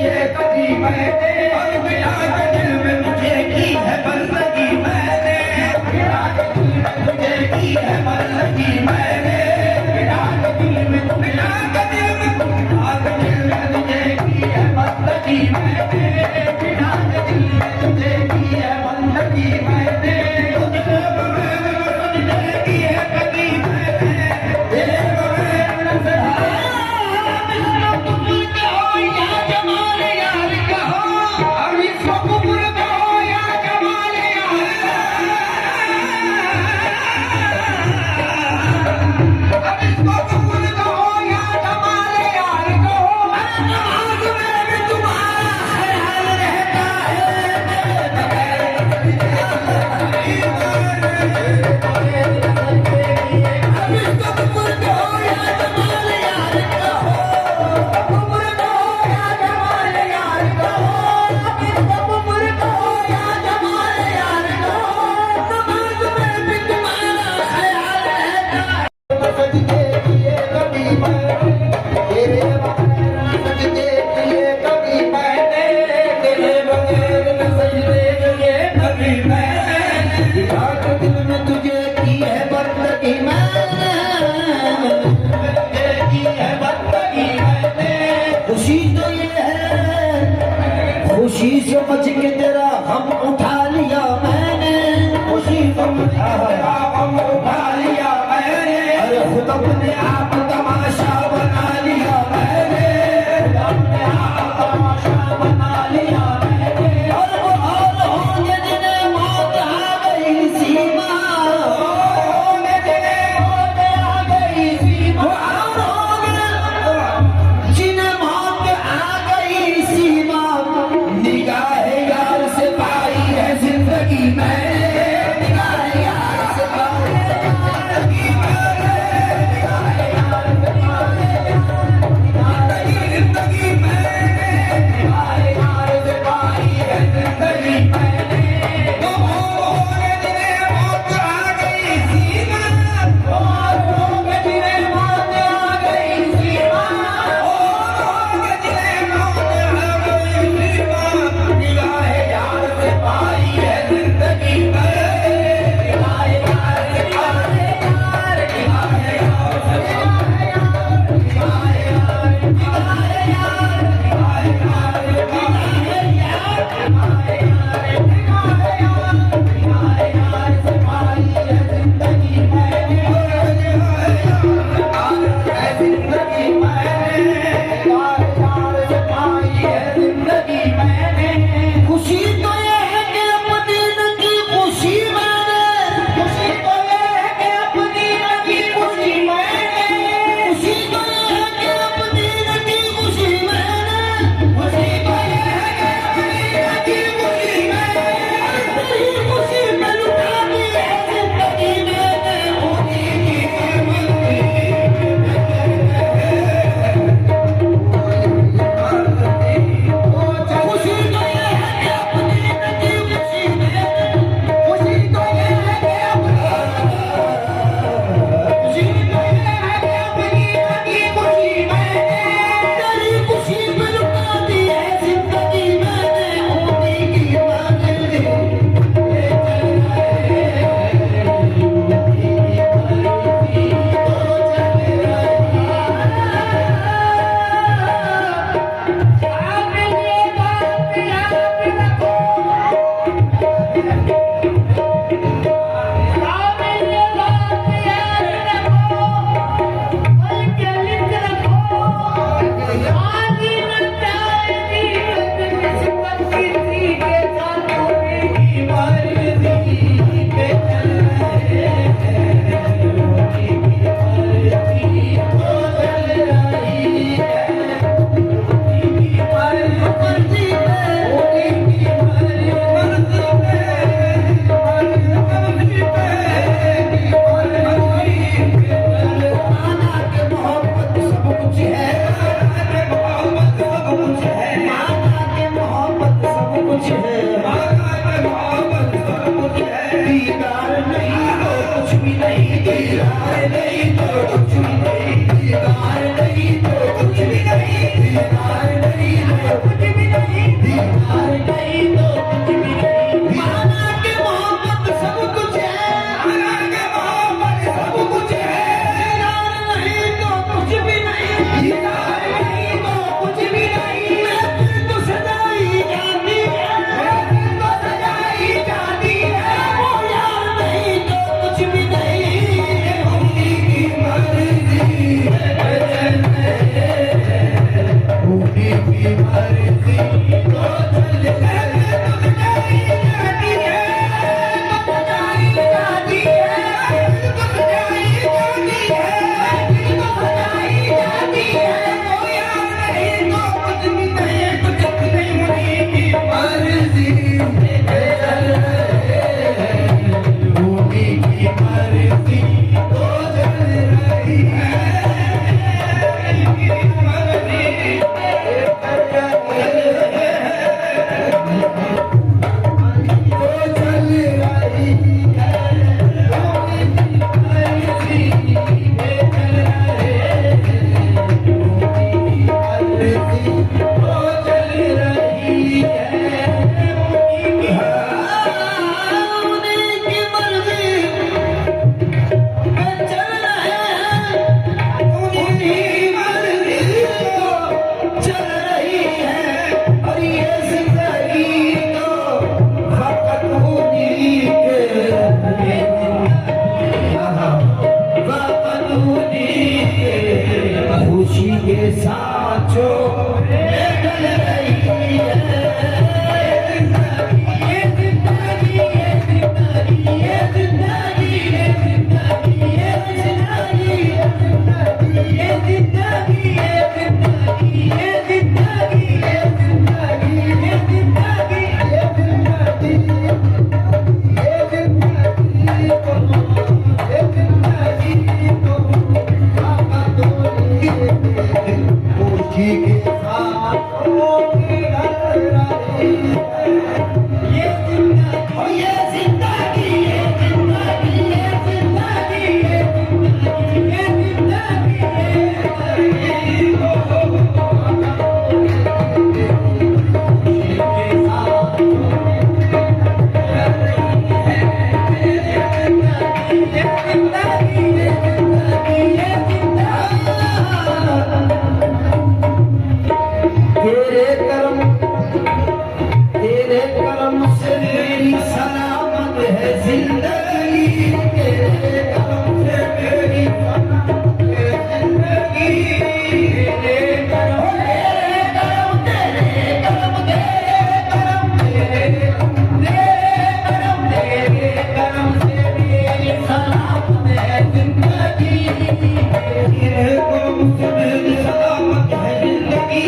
ये कभी मैंने और मेरा दिल में मुझे की है बंदगी मैंने, मेरा दिल में तुझे की है बंदगी मैंने, मेरा दिल में तुझे की है बंदगी मैंने, मेरा दिल में तुझे की है बंदगी मैंने, तुझे की है कभी मैंने, तेरे बगैर न सहा खुशी समझ के तेरा हम उठा लिया मैंने, खुशी समझ तेरा हम उठा लिया मैंने, अरे खुद अपने आप तमाशा बना लिया मैंने, अपने आप तमाशा बना लिया मैंने, और वो हाल होंगे जिन्हें मौत आ गई सीमा, होंगे जिन्हें मौत आ गई सीमा, जिन्हें मौत आ गई सीमा, निगाह यार से पाई है जिंदगी मैंने, निगाह यार से पाई है जिंदगी मैंने, निगाह यार से पाई है जिंदगी मैंने, निगाह यार से पाई है जिंदगी मैंने, वो होंगे जिन्हें मौत आ गई सीमा, होंगे जिन्हें मौत आ गई सीमा, होंगे जिन्हें मौत आ गई सीमा, निगाह यार से पाई है जिंदगी मैंने, निगाह यार से पाई है, निगाह यार से पाई है, निगाह यार, निगाह यार, निगाह यार से पाई है, निगाह यार, निगाह यार, निगाह यार से पाई है जिंदगी मैंने, निगाह यार से जिंदगी मैंने, निगाह यार से पाई है जिंदगी मैंने, खुशी तो ये है कि अपनी नंगी खुशी मैंने, खुशी तो ये है कि अपनी नंगी खुशी मैंने, खुशी तो ये है कि अपनी नंगी खुशी मैंने, खुशी तो ये है कि अपनी नंगी खुशी मैंने, तेरी खुशी में लुटा दी है जिंदगी मैंने, खुशी की खुशी तो ये है कि अपनी नंगी खुशी मैंने, खुशी तो ये है कि अपनी खुशी तो ये है कि अपनी नंगी खुशी मैंने, तेरी खुशी में लुटा दी है जिंदगी मैंने, होने की मंजिल ले मोहब्बत सब कुछ है, तेरे करम से मेरी सलामत है जिंदगी, तेरे करम से मेरी सलामत है जिंदगी, तेरे करम से मेरी सलामत है जिंदगी, तेरे करम से मेरी सलामत है जिंदगी,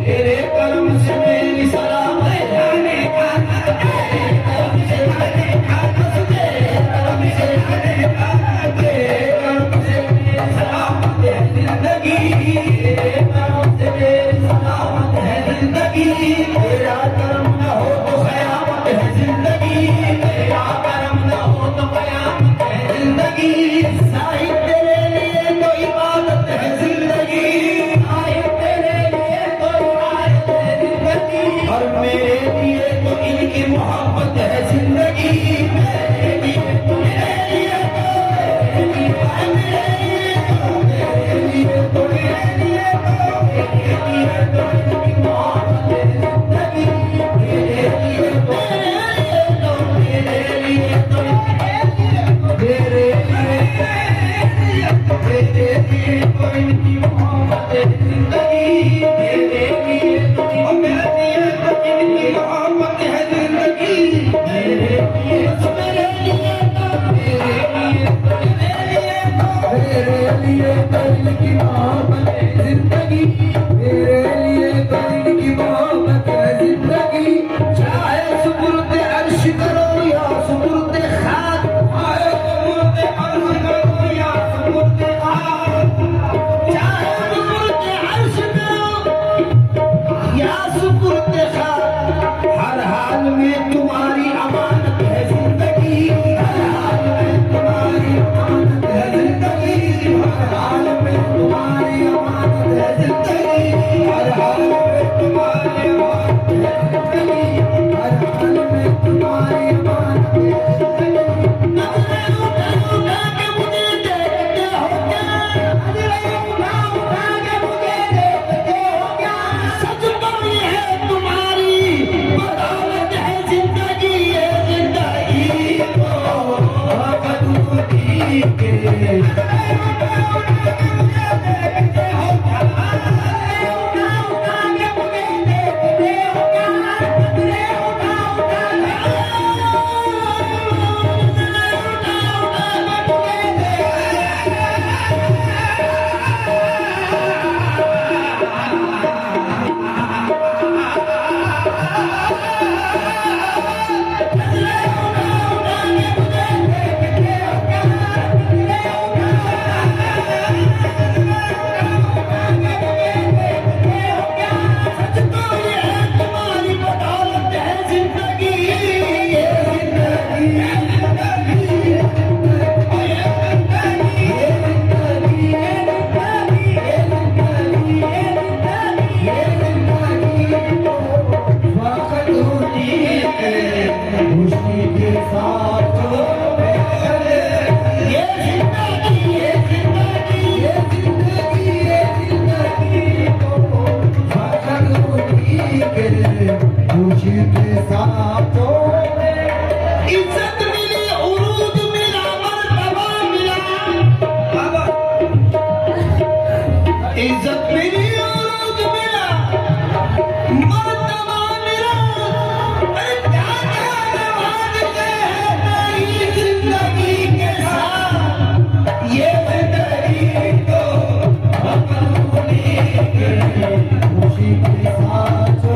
तेरे करम से मेरी सलामत है जाने का, तेरे करम से जाने का, तेरे करम से जाने का, तेरे करम से मेरी सलामत है जिंदगी, तेरे करम से मेरी सलामत है जिंदगी, तेरा करम न हो तो कयामत है जिंदगी, तेरा करम न हो तो कयामत है जिंदगी, साहिब तेरे लिए तो इबादत है जिंदगी, साहिब तेरे लिए तो इबादत है जिंदगी, और मेरे लिए तो इनकी मोहब्बत है जिंदगी, मेरे लिए तो मेरे लिए तो मेरे लिए तो इनकी मोहब्बत है जिंदगी, मेरे लिए तो मेरे लिए तो मेरे लिए तो इनकी मोहब्बत है जिंदगी, मेरे लिए तो इनकी मोहब्बत है जिंदगी, मेरे लिए तो मेरे लिए तो इनकी मोहब्बत है जिंदगी, मेरे लिए तो इनकी मोहब्बत है जिंदगी, चाहे सुपुर्द अर्श करो या सुपुर्द खाक, चाहे सुपुर्द अर्श करो या सुपुर्द खाक, चाहे सुपुर्द अर्श करो या सुपुर्द खाक, हर हाल में तुम्हारी अमानत है जिंदगी, हर हाल में तुम्हारी अमानत है जिंदगी, हर हाल में तुम्हारी अमानत है जिंदगी, हर हाल में तुम्हारी अमानत है जिंदगी, हर हाल में तुम्हारी अमानत है जिंदगी, नजरें उठा के मुझे देखते हो क्या, नजरें उठा के मुझे देखते हो क्या, सच बड़ी है तुम्हारी बदौलत है जिंदगी, ये जिंदगी तो बदौलती के, इज्जत मिली, उरूज मिला, मर्तबा मिला, इज्जत मिली, उरूज मिला, मर्तबा मिला, क्या वादे हैं तेरी जिंदगी के साथ, ये जिंदगी तो अपनी खुशी के साथ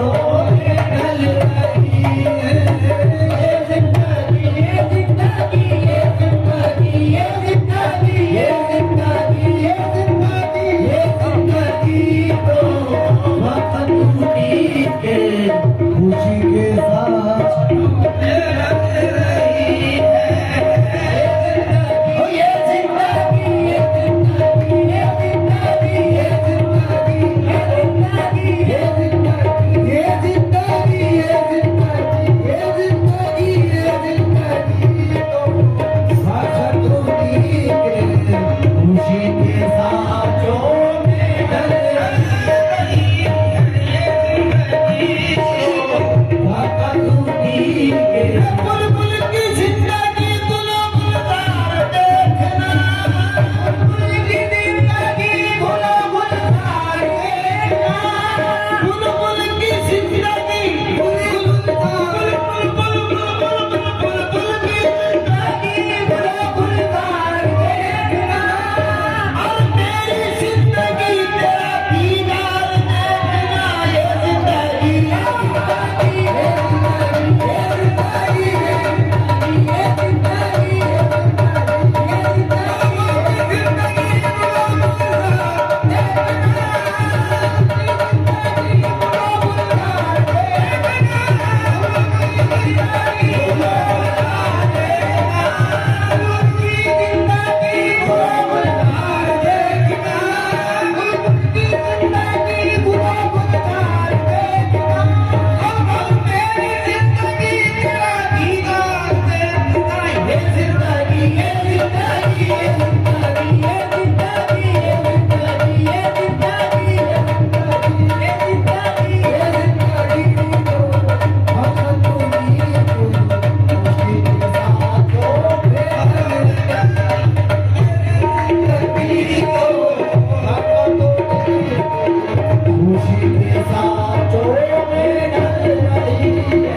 सांचों में ढल रही है।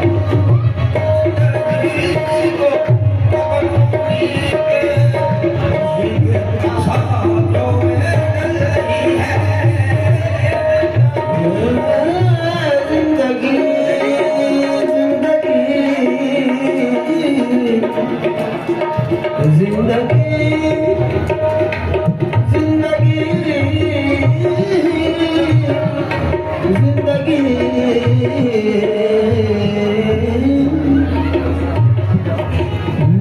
जिंदगी को पगलूनी के सांचों में ढल रही है। जिंदगी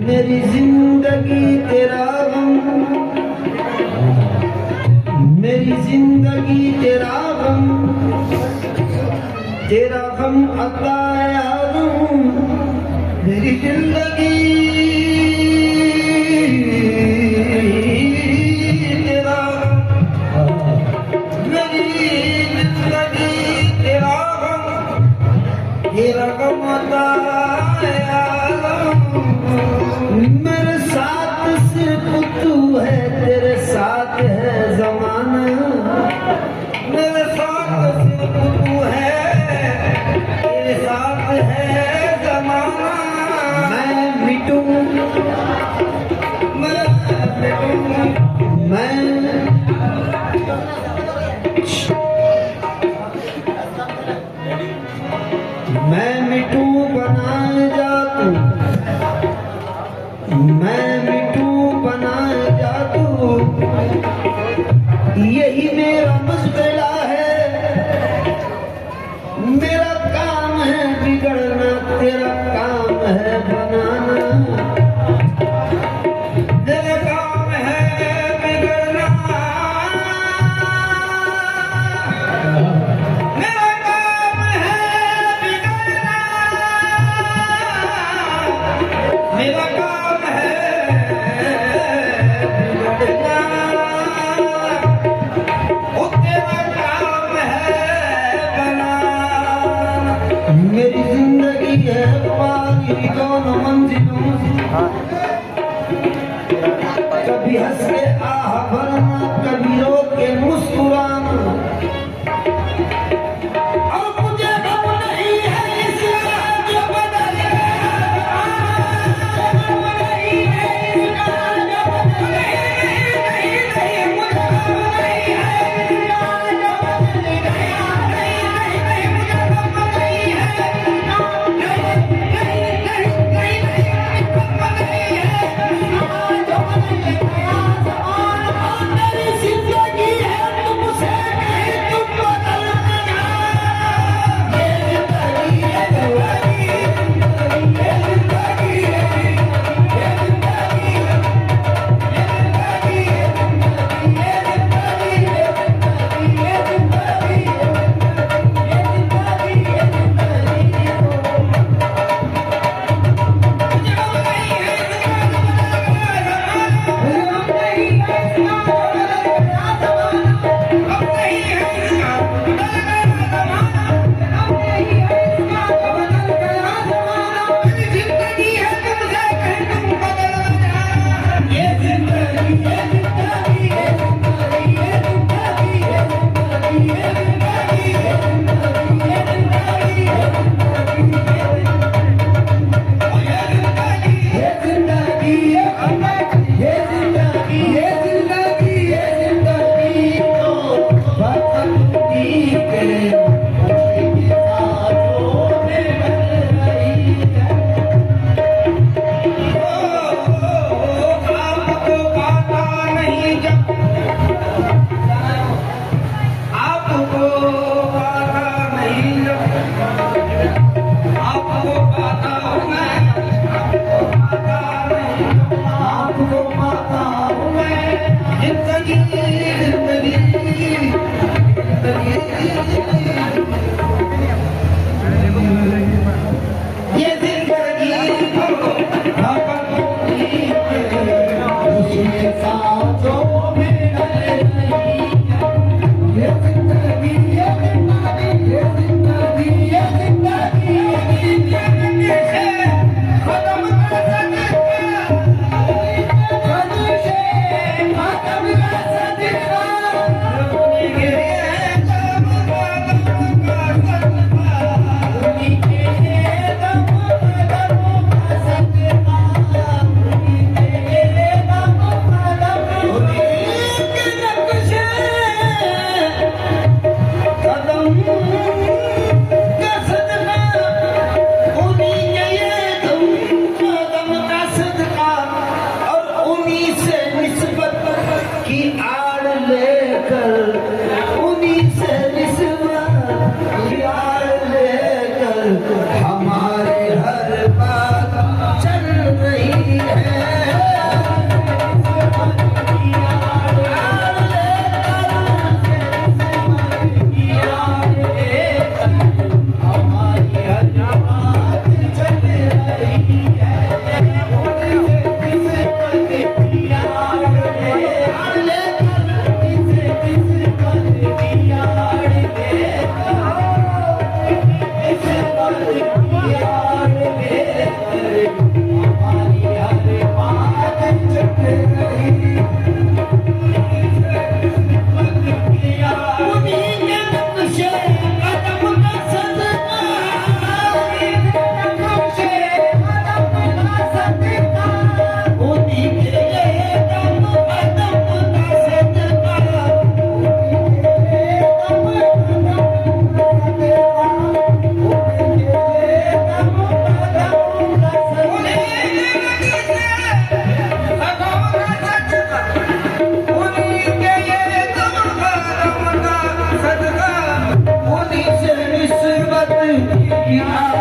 मेरी जिंदगी तेरा गम, मेरी जिंदगी तेरा गम, तेरा गम अता आलम। मेरी जिंदगी तेरा गम, मेरी जिंदगी तेरा गम, तेरा गम अता आलम। मेरे साथ सिर्फ तू है, तेरे साथ है जमाना। मेरे साथ सिर्फ तू है, तेरे साथ है जमाना। मैं मिटूं, मैं मिटूं, मैं मिटूं बनाए जा तू, मैं मिटूं बनाए जा तू। यही मेरा मशगला है, मेरा काम है बिगड़ना, तेरा काम है बनाना। तेरा काम है बिगड़ना, मेरा काम है बिगड़ना, मेरा काम है बिगड़ना। ओ तेरा काम है बनाना। मेरी जिंदगी है पानी दोनों मंजिलों से, कभी हंस के आह भरना, कभी रो के मुस्कुराना। और मुझे गम नहीं है इस राज बदल गया, गम नहीं है इस राज बदल गया, नहीं मुझे गम नहीं है इस राज बदल गया, नहीं मुझे गम नहीं है, मेरी जिंदगी है तुमसे नहीं तुम बदल गया। ये जिंदगी है तुम्हारी, ये जिंदगी है, ये जिंदगी है, दुनिया